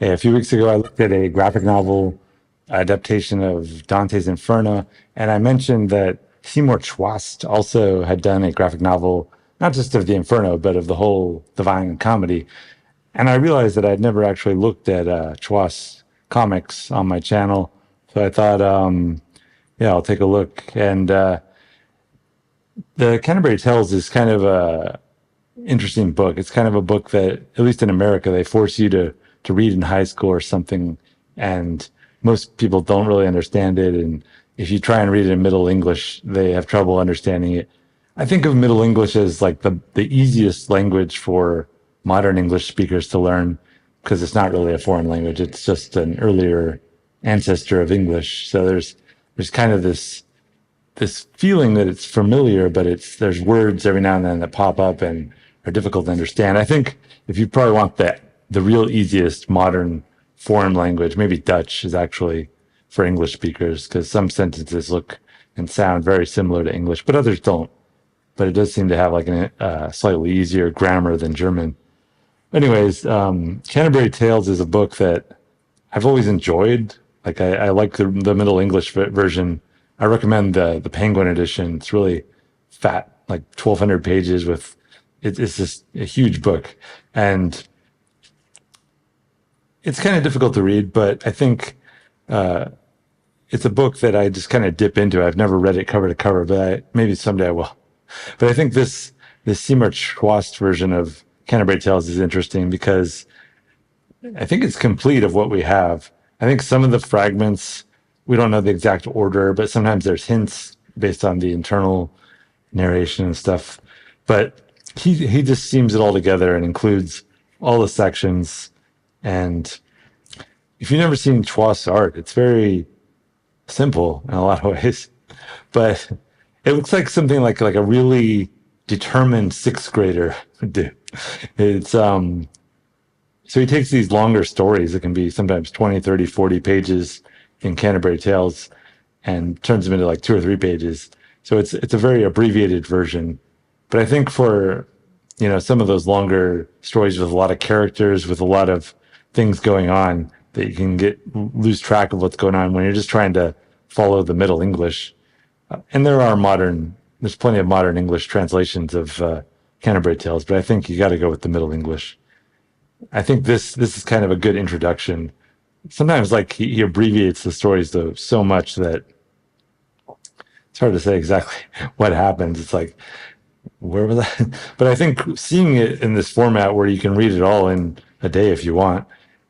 A few weeks ago, I looked at a graphic novel adaptation of Dante's Inferno, and I mentioned that Seymour Chwast also had done a graphic novel, not just of the Inferno, but of the whole Divine Comedy. And I realized that I'd never actually looked at Chwast's comics on my channel, so I thought, yeah, I'll take a look. And the Canterbury Tales is kind of a interesting book. It's kind of a book that, at least in America, they force you to read in high school or something, and most people don't really understand it. And if you try and read it in Middle English, they have trouble understanding it. I think of Middle English as like the easiest language for modern English speakers to learn because it's not really a foreign language. It's just an earlier ancestor of English. So there's kind of this feeling that it's familiar, but there's words every now and then that pop up and are difficult to understand. I think if you probably want the real easiest modern foreign language, maybe Dutch is actually for English speakers because some sentences look and sound very similar to English, but others don't. But it does seem to have like a slightly easier grammar than German. Anyways, Canterbury Tales is a book that I've always enjoyed. Like I like the Middle English version. I recommend the Penguin edition. It's really fat, like 1,200 pages with. It's just a huge book, and it's kind of difficult to read. But I think it's a book that I just kind of dip into. I've never read it cover to cover, but maybe someday I will. But I think this Seymour Chwast version of Canterbury Tales is interesting because I think it's complete of what we have. I think some of the fragments, we don't know the exact order, but sometimes there's hints based on the internal narration and stuff. But he just seams it all together and includes all the sections. And if you've never seen Chwast's art, it's very simple in a lot of ways, but it looks like something like a really determined sixth grader would do. It's so he takes these longer stories that can be sometimes 20, 30, 40 pages in Canterbury Tales and turns them into like 2 or 3 pages. So it's a very abbreviated version. But I think for some of those longer stories with a lot of characters, with a lot of things going on, that you can lose track of what's going on when you're just trying to follow the Middle English. And there's plenty of modern English translations of Canterbury Tales, but I think you got to go with the Middle English. I think this is kind of a good introduction. Sometimes like he abbreviates the stories though so much that it's hard to say exactly what happens. It's like, where was I? But I think seeing it in this format where you can read it all in a day if you want,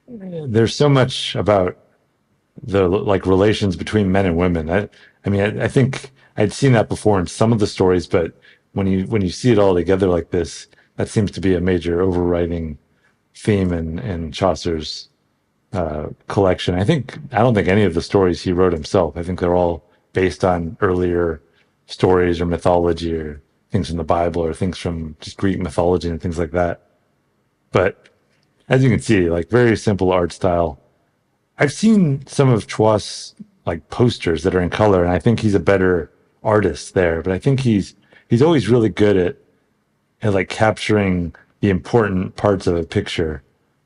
there's so much about the like relations between men and women. I mean, I think I'd seen that before in some of the stories, but when you see it all together like this, that seems to be a major overriding theme in Chaucer's collection. I don't think any of the stories he wrote himself. I think they're all based on earlier stories or mythology or things from the Bible or things from just Greek mythology and things like that. But as you can see, like very simple art style. I've seen some of Chwast's like posters that are in color, and I think he's a better artist there. But I think he's always really good at like capturing the important parts of a picture.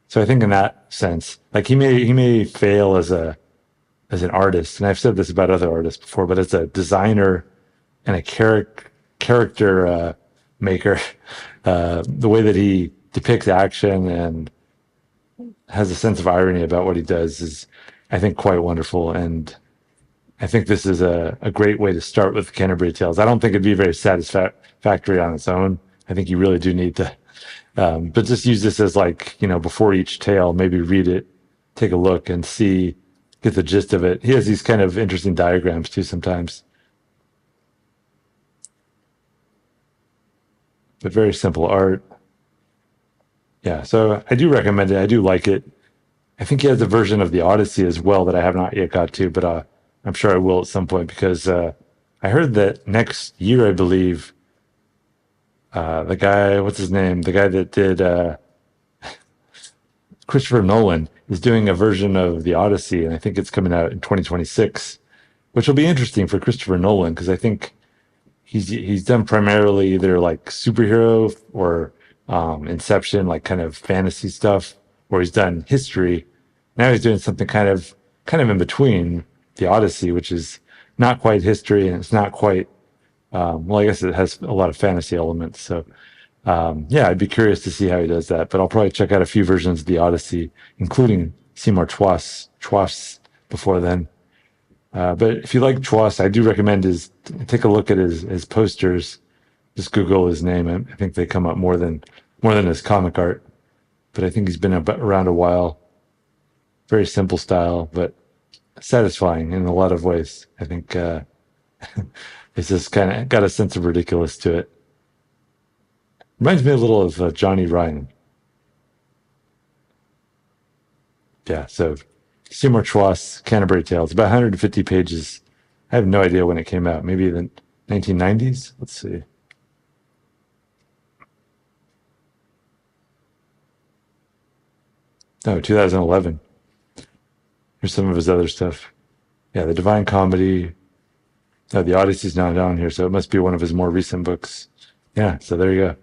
So I think in that sense, like he may fail as an artist, and I've said this about other artists before, but as a designer and a character maker, the way that he depicts action and has a sense of irony about what he does is, I think, quite wonderful. And I think this is a great way to start with Canterbury Tales. I don't think it'd be very satisfactory on its own. I think you really do need to, but just use this as like, before each tale, maybe read it, take a look and get the gist of it. He has these kind of interesting diagrams too sometimes, but very simple art. Yeah, so I do recommend it. I do like it. I think he has a version of the Odyssey as well that I have not yet got to, but I'm sure I will at some point because I heard that next year, I believe, the guy, what's his name? The guy that did Christopher Nolan is doing a version of the Odyssey, and I think it's coming out in 2026, which will be interesting for Christopher Nolan because I think he's done primarily either like superhero or Inception, like kind of fantasy stuff, or he's done history. Now he's doing something kind of in between the Odyssey, which is not quite history and it's not quite well, I guess it has a lot of fantasy elements. So yeah, I'd be curious to see how he does that. But I'll probably check out a few versions of the Odyssey, including Seymour Chwast before then. But if you like Chwast, I do recommend his take a look at his posters. Just Google his name. I think they come up more than his comic art. But I think he's been around a while. Very simple style, but satisfying in a lot of ways. I think it's just kind of got a sense of ridiculous to it. Reminds me a little of Johnny Ryan. Yeah, so Seymour Chwast's Canterbury Tales, about 150 pages. I have no idea when it came out. Maybe the 1990s? Let's see. No, 2011. Here's some of his other stuff. Yeah, The Divine Comedy. Oh, The Odyssey's not down here, so it must be one of his more recent books. Yeah, so there you go.